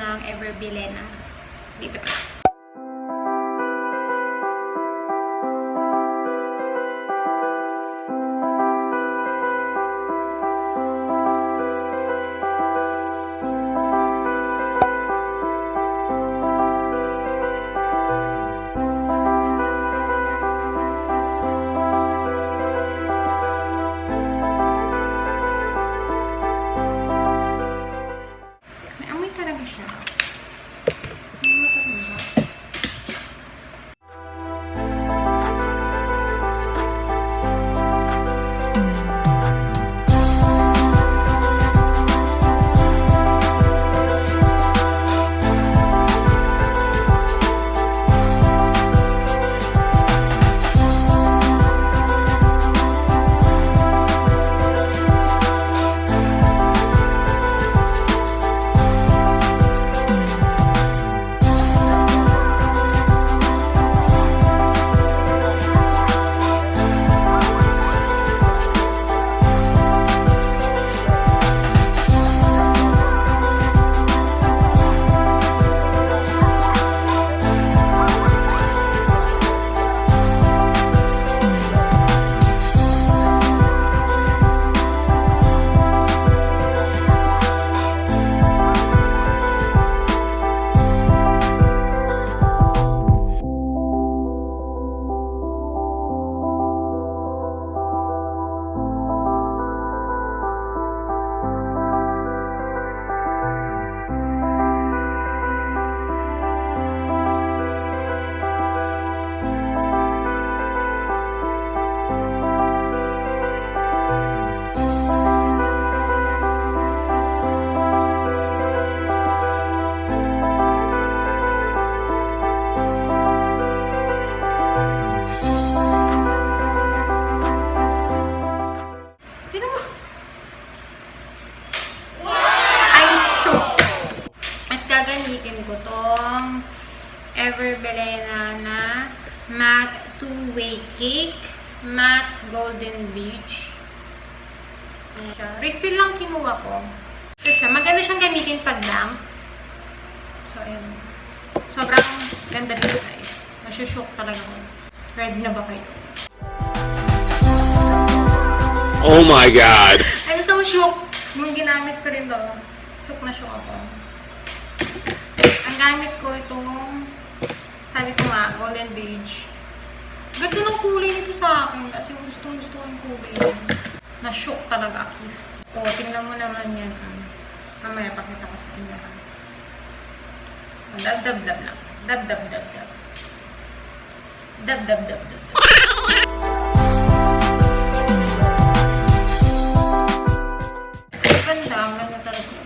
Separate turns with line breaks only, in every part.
ng Bilena. Dito pa. Gagamitin ko tong Bilena na matte two-way cake, matte golden beige. Refill lang kinuha ko. Ito siya. Maganda siyang gamitin pag damp. So, ayan. Sobrang ganda dito, guys. Masushook talaga ko. Ready na ba kayo?
Oh my God!
I'm so shook. Nung ginamit ko rin to. Shook na shook ako. Ang gamit ko itong, sabi ko nga, golden beige. Ganda ng kulay nito sa akin. Kasi gustong-gusto ko yung kulay. Na-shook talaga ako. O, tingnan mo naman yan. Mamaya pakita ko sa inyo. Dab-dab-dab lang. Dab-dab-dab-dab. Dab-dab-dab-dab. Ang ganda talaga.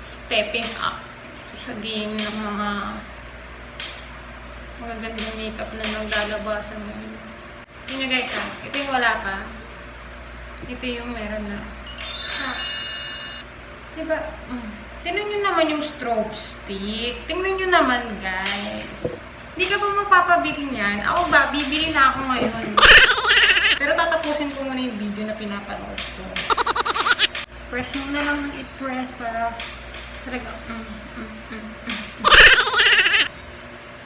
Stepping up sa game ng mga magagandang makeup na naglalabasan mo. Yun nyo guys ha. Ito yung wala pa. Ito yung meron na. Diba? Tingnan nyo naman yung strobe stick. Tingnan nyo naman guys. Hindi ka ba mapapabili niyan? Ako ba? Bibili na ako ngayon. Pero tatapusin ko muna yung video na pinapanood ko. Press mo na lang ng i-press para talaga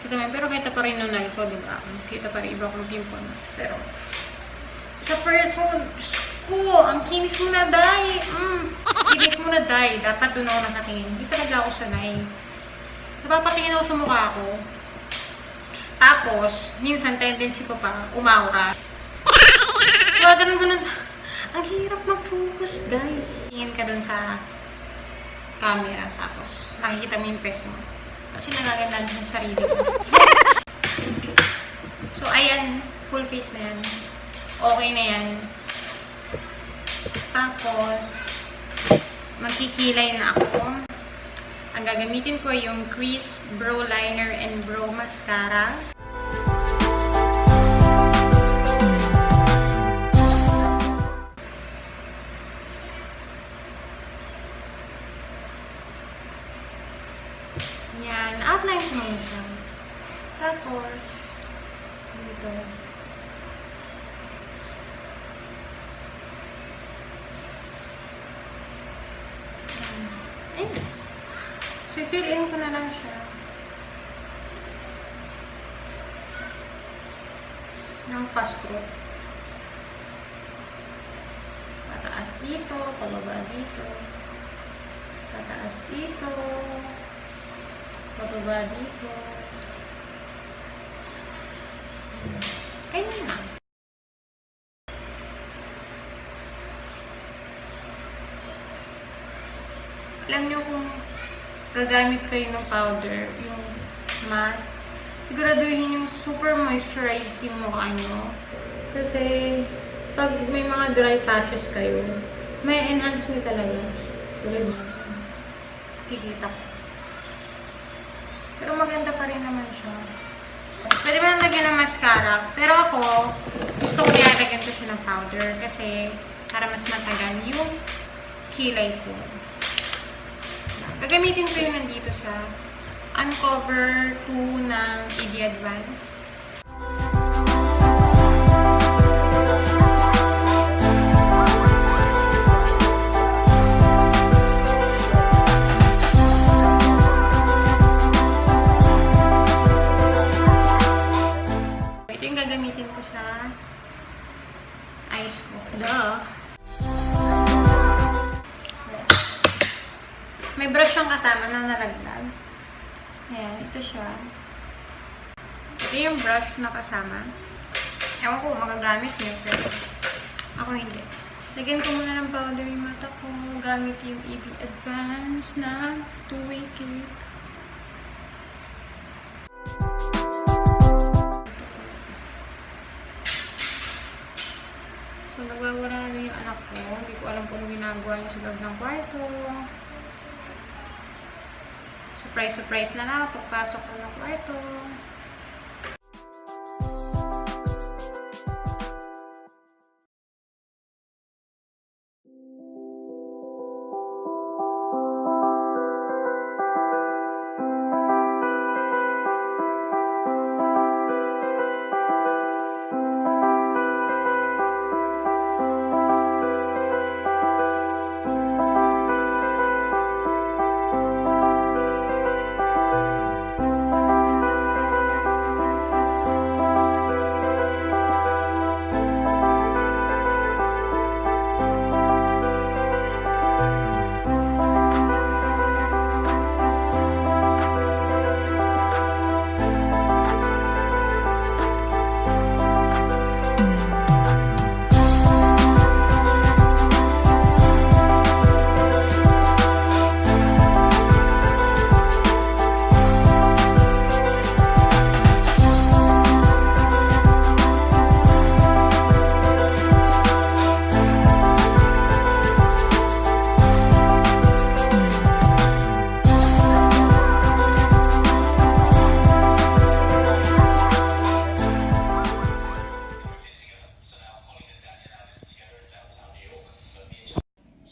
kita man, pero kita pa rin nunal ko, diba? Kita pa rin iba kong pimple. Pero sa person ko, ang kinis mo na day. Kinis mo na day. Dapat doon ako nakatingin. Hindi talaga ako sanay. Napapatingin ako sa mukha ko. Tapos, minsan tendency ko pa umaura. Diba, ganun-ganun. Ang hirap mag-focus, guys. Tingin ka dun sa camera, tapos nakikita mo yung face mo. Kasi nagaganda din sa sarili ko. So, ayan. Full face na yan. Okay na yan. Tapos, magkikilay na ako. Ang gagamitin ko yung crease brow liner and brow mascara. Yan. Outline ko muna siya. Tapos, dito. Ayan. So, fill Patayin ko na lang siya. Ng pa-stroke. Pataas dito, pababa dito. Pataas dito. Pababa dito. Ganyan lang. Alam nyo kung gagamit kayo ng powder, yung matte, siguraduhin yung super moisturized yung mukha nyo. Kasi, pag may mga dry patches kayo, may enhance nyo talaga. Tulad nyo. Kikita ko. Pero maganda pa rin naman siya. Pwede mo nang lagyan ng mascara. Pero ako, gusto ko nilalagyan ko siya ng powder kasi para mas matagal yung kilay ko. Gagamitin ko yung nandito sa Uncover 2 ng EB Advance. Ito yung gagamitin ko sa eyes ko. Duh! May brush siyang kasama na nalaglag. Ayan, ito siya. Ito yung brush na kasama. Ewan ko, magagamit niyo, pero ako hindi. Lagyan ko muna ng powder yung mata ko. Gamit yung EB Advance na two-way cake. So, nagwawala na yung anak ko. Hindi ko alam kung ano ginagawa niya sa loob ng kwarto. Surprise na lang. Pagpasok ko ng kwarto.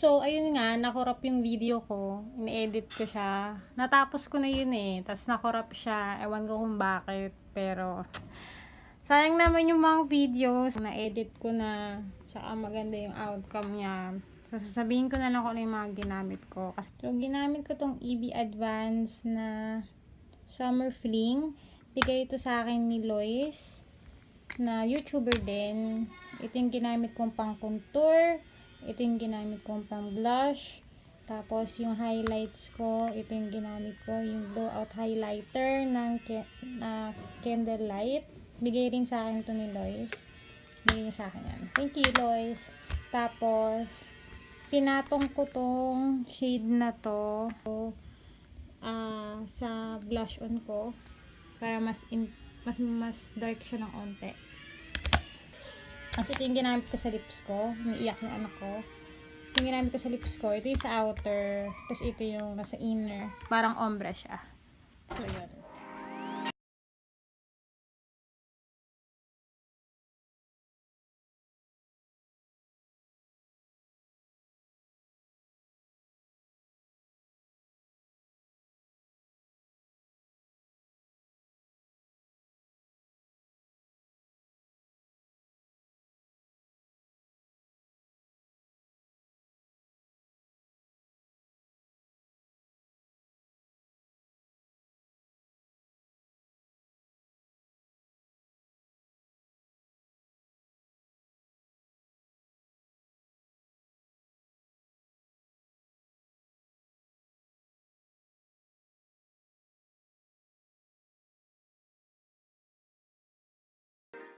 So, ayun nga, nakorap yung video ko. In-edit ko siya. Natapos ko na yun eh. Tapos nakorap siya. Ewan ko kung bakit. Pero, sayang naman yung mga videos. Na-edit ko na. Tsaka maganda yung outcome niya. So, sasabihin ko na lang kung ano yung mga ginamit ko. So, ginamit ko tong EB Advance na Summer Fling. Bigay ito sa akin ni Lois, na YouTuber din. Ito yung ginamit kong pang contour. Ito yung ginamit kong pang blush. Tapos yung highlights ko, ito yung ginamit ko, yung blowout highlighter ng Candlelight. Bigay rin sa akin ito ni Lois. Bigay niya sa akin yan. Thank you, Lois. Tapos, pinatong ko tong shade na to sa blush on ko para mas dark siya ng onte. Kasi ito yung ginamit ko sa lips ko. Umiiyak yung anak ko. Yung ginamit ko sa lips ko, ito yung sa outer. Tapos ito yung nasa inner. Parang ombre siya. So, yun.